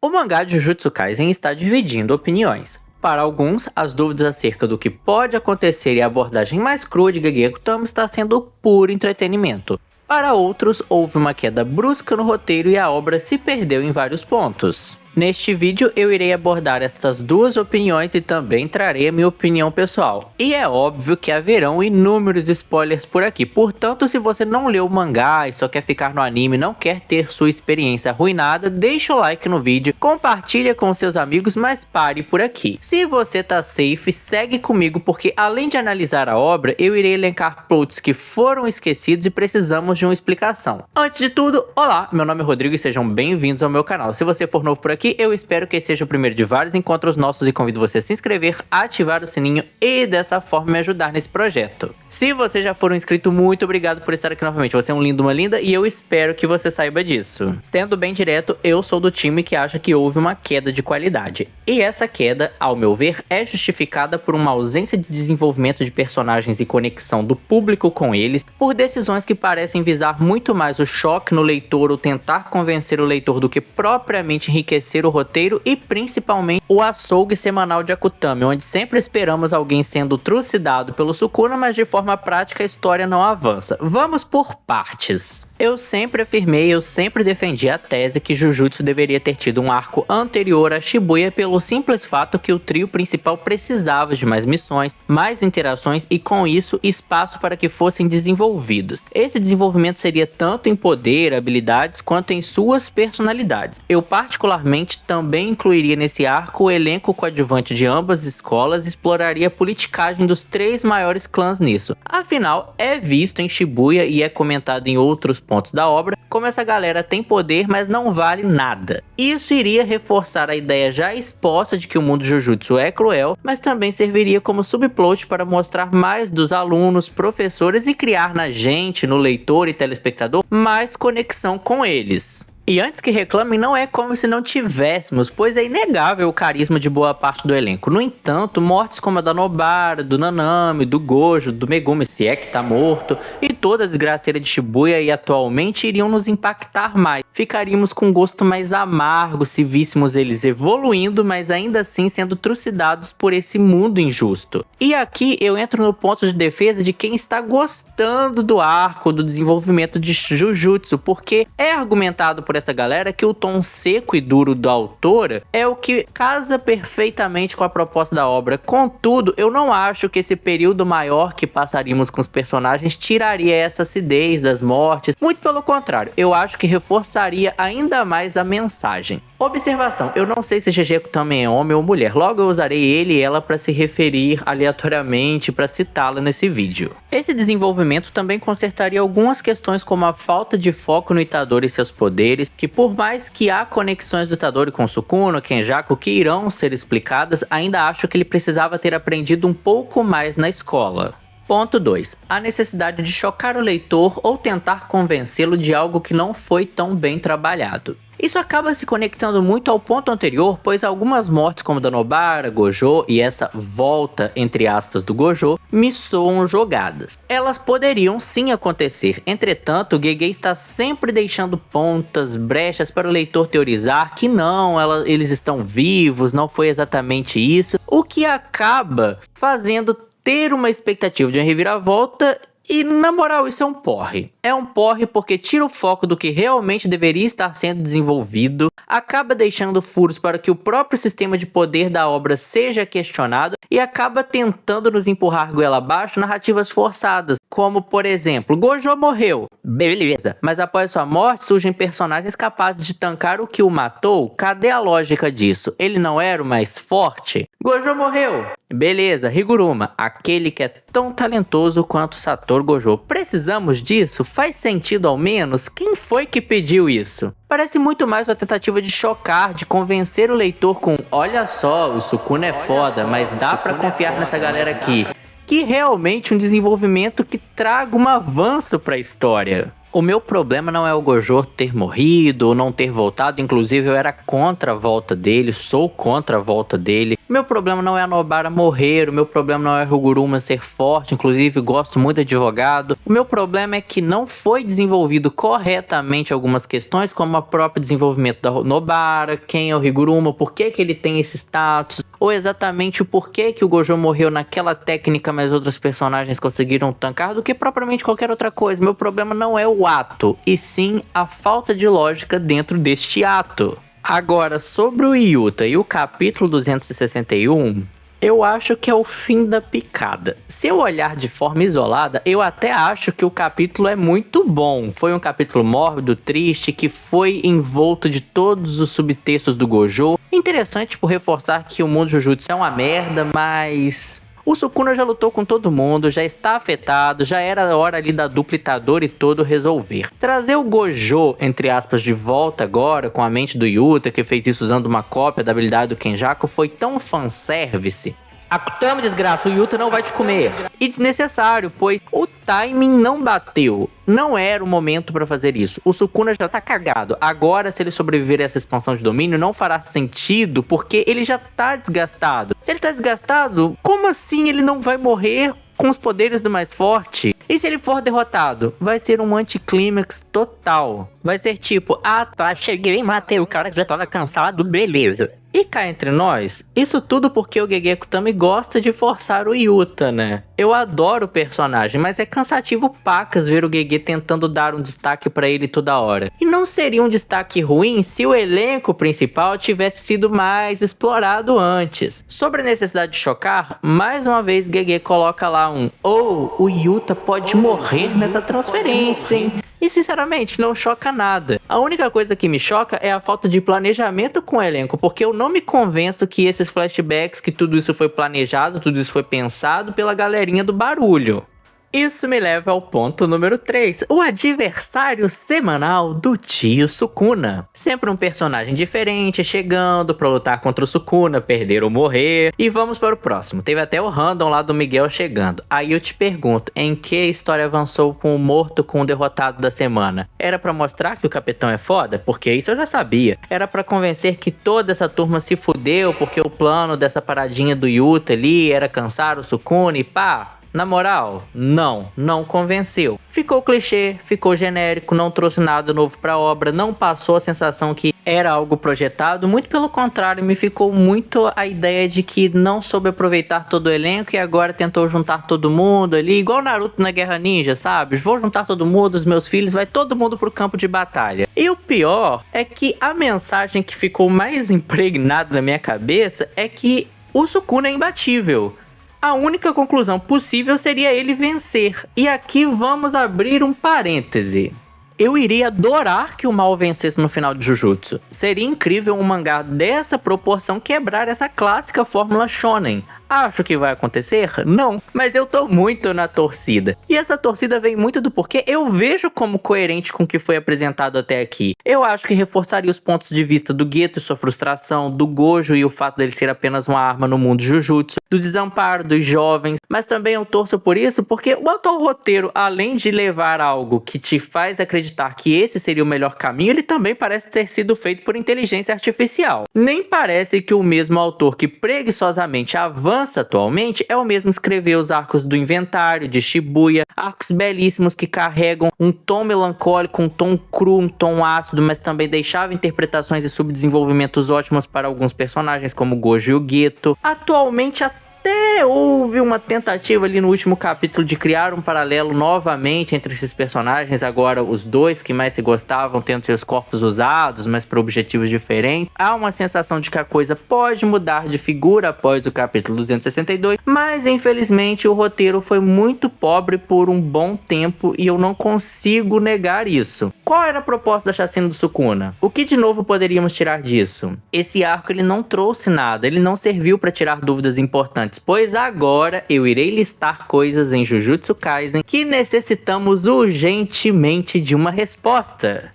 O mangá de Jujutsu Kaisen está dividindo opiniões. Para alguns, as dúvidas acerca do que pode acontecer e a abordagem mais crua de Gegekutama está sendo puro entretenimento. Para outros, houve uma queda brusca no roteiro e a obra se perdeu em vários pontos. Neste vídeo eu irei abordar estas duas opiniões e também trarei a minha opinião pessoal. E é óbvio que haverão inúmeros spoilers por aqui, portanto se você não leu o mangá e só quer ficar no anime e não quer ter sua experiência arruinada, deixa o like no vídeo, compartilha com seus amigos, mas pare por aqui. Se você tá safe, segue comigo porque além de analisar a obra, eu irei elencar plots que foram esquecidos e precisamos de uma explicação. Antes de tudo, olá, meu nome é Rodrigo e sejam bem-vindos ao meu canal. Se você for novo por aqui, eu espero que esse seja o primeiro de vários encontros nossos e convido você a se inscrever, ativar o sininho e dessa forma me ajudar nesse projeto. Se você já for um inscrito, muito obrigado por estar aqui novamente. Você é um lindo, uma linda e eu espero que você saiba disso. Sendo bem direto, eu sou do time que acha que houve uma queda de qualidade. E essa queda, ao meu ver, é justificada por uma ausência de desenvolvimento de personagens e conexão do público com eles, por decisões que parecem visar muito mais o choque no leitor ou tentar convencer o leitor do que propriamente enriquecer o roteiro e principalmente o açougue semanal de Akutami, onde sempre esperamos alguém sendo trucidado pelo Sukuna, mas de forma prática a história não avança. Vamos por partes. Eu sempre afirmei, eu sempre defendi a tese que Jujutsu deveria ter tido um arco anterior a Shibuya pelo simples fato que o trio principal precisava de mais missões, mais interações e com isso espaço para que fossem desenvolvidos. Esse desenvolvimento seria tanto em poder, habilidades quanto em suas personalidades. Eu particularmente também incluiria nesse arco o elenco coadjuvante de ambas escolas e exploraria a politicagem dos três maiores clãs nisso. Afinal, é visto em Shibuya e é comentado em outros pontos da obra como essa galera tem poder, mas não vale nada. Isso iria reforçar a ideia já exposta de que o mundo Jujutsu é cruel, mas também serviria como subplot para mostrar mais dos alunos, professores e criar na gente, no leitor e telespectador, mais conexão com eles. E antes que reclamem, não é como se não tivéssemos, pois é inegável o carisma de boa parte do elenco. No entanto, mortes como a da Nobara, do Nanami, do Gojo, do Megumi, se é que tá morto, e toda a desgraceira de Shibuya e atualmente iriam nos impactar mais. Ficaríamos com um gosto mais amargo se víssemos eles evoluindo, mas ainda assim sendo trucidados por esse mundo injusto. E aqui eu entro no ponto de defesa de quem está gostando do arco, do desenvolvimento de Jujutsu, porque é argumentado por essa galera que o tom seco e duro da autora é o que casa perfeitamente com a proposta da obra. Contudo, eu não acho que esse período maior que passaríamos com os personagens tiraria essa acidez das mortes. Muito pelo contrário, eu acho que reforçaria ainda mais a mensagem. Observação, eu não sei se Gegekutama é homem ou mulher, logo eu usarei ele e ela para se referir aleatoriamente para citá-la nesse vídeo. Esse desenvolvimento também consertaria algumas questões como a falta de foco no Itadori e seus poderes, que por mais que há conexões do Itadori com Sukuna, Kenjaku que irão ser explicadas, ainda acho que ele precisava ter aprendido um pouco mais na escola. Ponto 2. A necessidade de chocar o leitor ou tentar convencê-lo de algo que não foi tão bem trabalhado. Isso acaba se conectando muito ao ponto anterior, pois algumas mortes como da Nobara, Gojo e essa volta entre aspas do Gojo me soam jogadas. Elas poderiam sim acontecer, entretanto o Gege está sempre deixando pontas, brechas para o leitor teorizar que não, eles estão vivos, não foi exatamente isso, o que acaba fazendo ter uma expectativa de uma reviravolta. E na moral isso é um porre. É um porre porque tira o foco do que realmente deveria estar sendo desenvolvido, acaba deixando furos para que o próprio sistema de poder da obra seja questionado e acaba tentando nos empurrar goela abaixo narrativas forçadas, como por exemplo, Gojo morreu, beleza, mas após sua morte surgem personagens capazes de tancar o que o matou, cadê a lógica disso? Ele não era o mais forte? Gojo morreu, beleza, Higuruma, aquele que é tão talentoso quanto Satoru Gojo. Precisamos disso? Faz sentido ao menos? Quem foi que pediu isso? Parece muito mais uma tentativa de chocar, de convencer o leitor com olha só, o Sukuna é foda, mas dá pra confiar nessa galera aqui. Que realmente um desenvolvimento que traga um avanço pra história. O meu problema não é o Gojo ter morrido ou não ter voltado, inclusive eu era contra a volta dele, sou contra a volta dele. Meu problema não é a Nobara morrer, o meu problema não é o Higuruma ser forte, inclusive gosto muito de advogado. O meu problema é que não foi desenvolvido corretamente algumas questões, como o próprio desenvolvimento da Nobara, quem é o Higuruma, por que ele tem esse status, ou exatamente o porquê que o Gojo morreu naquela técnica, mas outros personagens conseguiram tancar, do que propriamente qualquer outra coisa. Meu problema não é o ato, e sim a falta de lógica dentro deste ato. Agora, sobre o Yuta e o capítulo 261, eu acho que é o fim da picada. Se eu olhar de forma isolada, eu até acho que o capítulo é muito bom. Foi um capítulo mórbido, triste, que foi envolto de todos os subtextos do Gojo. Interessante por reforçar que o mundo Jujutsu é uma merda, mas o Sukuna já lutou com todo mundo, já está afetado, já era hora ali da dupla Itadori e todo resolver. Trazer o Gojo, entre aspas, de volta agora, com a mente do Yuta, que fez isso usando uma cópia da habilidade do Kenjaku, foi tão fanservice. Akutami, desgraça, o Yuta não vai te comer. E desnecessário, pois o timing não bateu. Não era o momento pra fazer isso. O Sukuna já tá cagado. Agora, se ele sobreviver a essa expansão de domínio, não fará sentido, porque ele já tá desgastado. Se ele tá desgastado, como assim ele não vai morrer com os poderes do mais forte? E se ele for derrotado? Vai ser um anticlímax total. Vai ser tipo, ah tá, cheguei e matei o cara que já tava cansado, beleza. E cá entre nós, isso tudo porque o Gege Akutami gosta de forçar o Yuta, né? Eu adoro o personagem, mas é cansativo pacas ver o Gege tentando dar um destaque pra ele toda hora. E não seria um destaque ruim se o elenco principal tivesse sido mais explorado antes. Sobre a necessidade de chocar, mais uma vez Gege coloca lá o Yuta pode morrer nessa transferência, hein? E sinceramente, não choca nada. A única coisa que me choca é a falta de planejamento com o elenco, porque eu não me convenço que esses flashbacks, que tudo isso foi planejado, tudo isso foi pensado pela galerinha do barulho. Isso me leva ao ponto número 3, o adversário semanal do tio Sukuna. Sempre um personagem diferente chegando pra lutar contra o Sukuna, perder ou morrer. E vamos para o próximo. Teve até o random lá do Miguel chegando. Aí eu te pergunto, em que a história avançou com o morto com o derrotado da semana? Era pra mostrar que o capitão é foda? Porque isso eu já sabia. Era pra convencer que toda essa turma se fudeu porque o plano dessa paradinha do Yuta ali era cansar o Sukuna e pá. Na moral, não convenceu. Ficou clichê, ficou genérico, não trouxe nada novo pra obra, não passou a sensação que era algo projetado, muito pelo contrário, me ficou muito a ideia de que não soube aproveitar todo o elenco e agora tentou juntar todo mundo ali, igual Naruto na Guerra Ninja, sabe? Vou juntar todo mundo, os meus filhos, vai todo mundo pro campo de batalha. E o pior é que a mensagem que ficou mais impregnada na minha cabeça é que o Sukuna é imbatível. A única conclusão possível seria ele vencer. E aqui vamos abrir um parêntese. Eu iria adorar que o mal vencesse no final de Jujutsu. Seria incrível um mangá dessa proporção quebrar essa clássica fórmula shonen. Acho que vai acontecer? Não, mas eu tô muito na torcida. E essa torcida vem muito do porquê eu vejo como coerente com o que foi apresentado até aqui. Eu acho que reforçaria os pontos de vista do Geto e sua frustração, do Gojo e o fato dele ser apenas uma arma no mundo Jujutsu, do desamparo dos jovens, mas também eu torço por isso porque o atual roteiro, além de levar algo que te faz acreditar que esse seria o melhor caminho, ele também parece ter sido feito por inteligência artificial. Nem parece que o mesmo autor que preguiçosamente avança atualmente é o mesmo que escreveu os arcos do Inventário, de Shibuya, arcos belíssimos que carregam um tom melancólico, um tom cru, um tom ácido, mas também deixava interpretações e subdesenvolvimentos ótimos para alguns personagens como Gojo e o Geto. Atualmente até houve uma tentativa ali no último capítulo de criar um paralelo novamente entre esses personagens, agora os dois que mais se gostavam tendo seus corpos usados, mas para objetivos diferentes. Há uma sensação de que a coisa pode mudar de figura após o capítulo 262, mas infelizmente o roteiro foi muito pobre por um bom tempo e eu não consigo negar isso. Qual era a proposta da chacina do Sukuna? O que de novo poderíamos tirar disso? Esse arco ele não trouxe nada, ele não serviu para tirar dúvidas importantes, pois agora eu irei listar coisas em Jujutsu Kaisen que necessitamos urgentemente de uma resposta.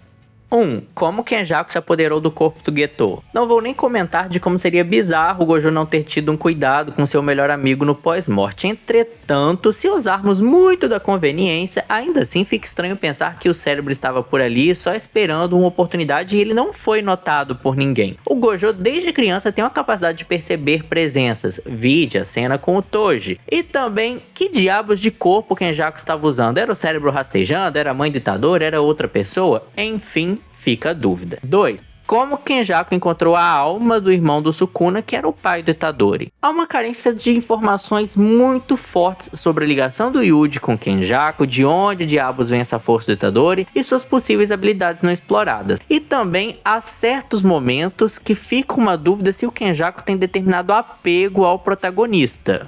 Como Kenjaku se apoderou do corpo do Geto. Não vou nem comentar de como seria bizarro o Gojo não ter tido um cuidado com seu melhor amigo no pós-morte. Entretanto, se usarmos muito da conveniência, ainda assim fica estranho pensar que o cérebro estava por ali só esperando uma oportunidade e ele não foi notado por ninguém. O Gojo desde criança tem uma capacidade de perceber presenças, vide a cena com o Toji. E também, que diabos de corpo Kenjaku estava usando? Era o cérebro rastejando? Era a mãe do Itadori? Era outra pessoa? Enfim, fica a dúvida. 2. Como Kenjaku encontrou a alma do irmão do Sukuna, que era o pai do Itadori? Há uma carência de informações muito fortes sobre a ligação do Yuji com Kenjaku, de onde diabos vem essa força do Itadori e suas possíveis habilidades não exploradas. E também há certos momentos que fica uma dúvida se o Kenjaku tem determinado apego ao protagonista.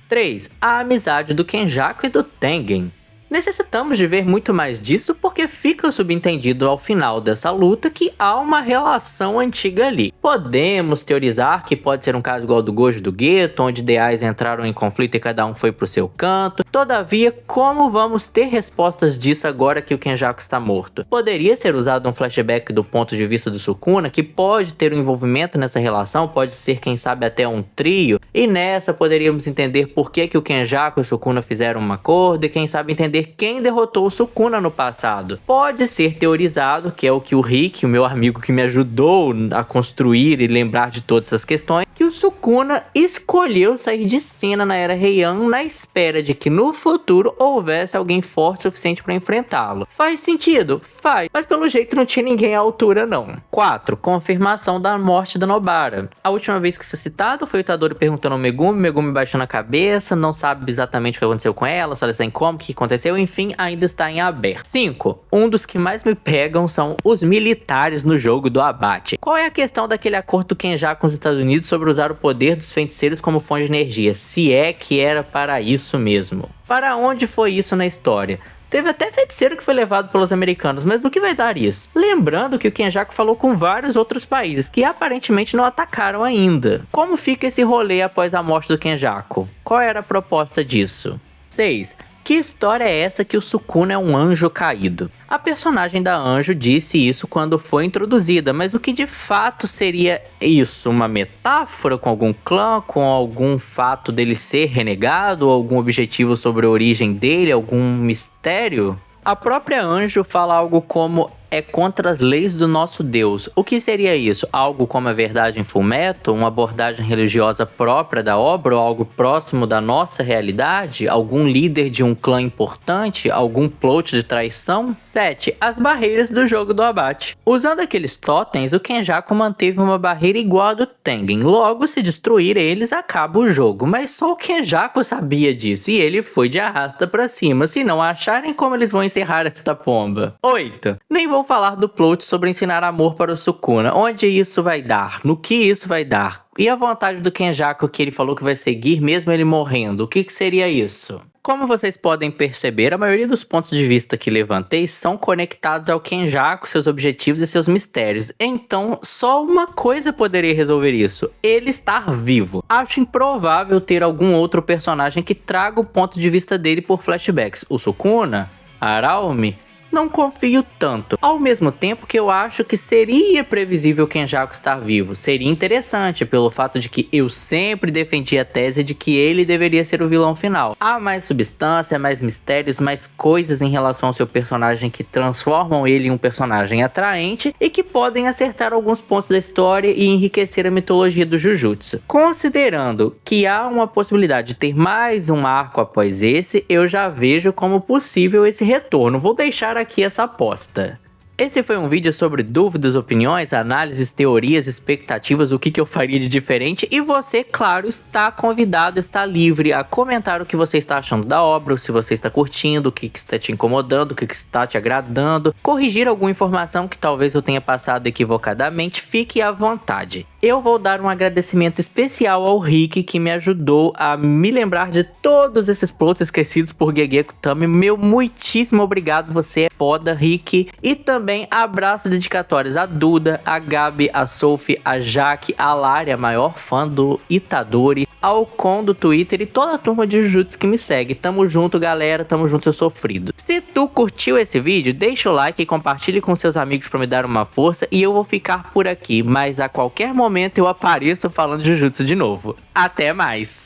3. A amizade do Kenjaku e do Tengen. Necessitamos de ver muito mais disso porque fica subentendido ao final dessa luta que há uma relação antiga ali. Podemos teorizar que pode ser um caso igual ao do Gojo e do Geto, onde ideais entraram em conflito e cada um foi pro seu canto. Todavia, como vamos ter respostas disso agora que o Kenjaku está morto? Poderia ser usado um flashback do ponto de vista do Sukuna, que pode ter um envolvimento nessa relação, pode ser quem sabe até um trio, e nessa poderíamos entender por que o Kenjaku e o Sukuna fizeram um acordo e quem sabe entender quem derrotou o Sukuna no passado. Pode ser teorizado, que é o que o Rick, o meu amigo que me ajudou a construir e lembrar de todas essas questões, que o Sukuna escolheu sair de cena na Era Heian na espera de que no futuro houvesse alguém forte o suficiente para enfrentá-lo. Faz sentido? Faz, mas pelo jeito não tinha ninguém à altura não. 4. Confirmação da morte da Nobara. A última vez que isso é citado foi o Itadori perguntando ao Megumi baixando a cabeça, não sabe exatamente o que aconteceu com ela, se ela está em coma, o que aconteceu, enfim, ainda está em aberto. 5. Um dos que mais me pegam são os militares no jogo do abate. Qual é a questão daquele acordo do Kenjaku com os Estados Unidos sobre usar o poder dos feiticeiros como fonte de energia? Se é que era para isso mesmo. Para onde foi isso na história? Teve até feiticeiro que foi levado pelos americanos, mas no que vai dar isso? Lembrando que o Kenjaku falou com vários outros países que aparentemente não atacaram ainda. Como fica esse rolê após a morte do Kenjaku? Qual era a proposta disso? 6. Que história é essa que o Sukuna é um anjo caído? A personagem da Anjo disse isso quando foi introduzida, mas o que de fato seria isso? Uma metáfora com algum clã, com algum fato dele ser renegado, algum objetivo sobre a origem dele, algum mistério? A própria Anjo fala algo como é contra as leis do nosso Deus. O que seria isso? Algo como a verdade em Fullmetal? Uma abordagem religiosa própria da obra? Ou algo próximo da nossa realidade? Algum líder de um clã importante? Algum plot de traição? 7. As barreiras do jogo do abate. Usando aqueles totens, o Kenjaku manteve uma barreira igual a do Tengen. Logo, se destruir eles, acaba o jogo. Mas só o Kenjaku sabia disso e ele foi de arrasta pra cima. Se não acharem como eles vão encerrar esta pomba. 8. Nem vou falar do plot sobre ensinar amor para o Sukuna. Onde isso vai dar? No que isso vai dar? E a vontade do Kenjaku que ele falou que vai seguir mesmo ele morrendo? O que seria isso? Como vocês podem perceber, a maioria dos pontos de vista que levantei são conectados ao Kenjaku, seus objetivos e seus mistérios. Então, só uma coisa poderia resolver isso: ele estar vivo. Acho improvável ter algum outro personagem que traga o ponto de vista dele por flashbacks. O Sukuna? A Aralmi? Não confio tanto. Ao mesmo tempo que eu acho que seria previsível o Kenjaku estar vivo. Seria interessante pelo fato de que eu sempre defendi a tese de que ele deveria ser o vilão final. Há mais substância, mais mistérios, mais coisas em relação ao seu personagem que transformam ele em um personagem atraente e que podem acertar alguns pontos da história e enriquecer a mitologia do Jujutsu. Considerando que há uma possibilidade de ter mais um arco após esse, eu já vejo como possível esse retorno. Vou deixar aqui essa aposta. Esse foi um vídeo sobre dúvidas, opiniões, análises, teorias, expectativas, o que eu faria de diferente. E você, claro, está convidado, está livre a comentar o que você está achando da obra, se você está curtindo, o que está te incomodando, o que está te agradando. Corrigir alguma informação que talvez eu tenha passado equivocadamente, fique à vontade. Eu vou dar um agradecimento especial ao Rick, que me ajudou a me lembrar de todos esses plots esquecidos por Gegeko Tami. Meu muitíssimo obrigado, você é foda, Rick. E também Também abraços dedicatórios a Duda, a Gabi, a Sophie, a Jaque, a Lari, a maior fã do Itadori, ao Con do Twitter e toda a turma de Jujutsu que me segue. Tamo junto, galera, tamo junto, eu sofrido. Se tu curtiu esse vídeo, deixa o like e compartilhe com seus amigos pra me dar uma força e eu vou ficar por aqui, mas a qualquer momento eu apareço falando de Jujutsu de novo. Até mais!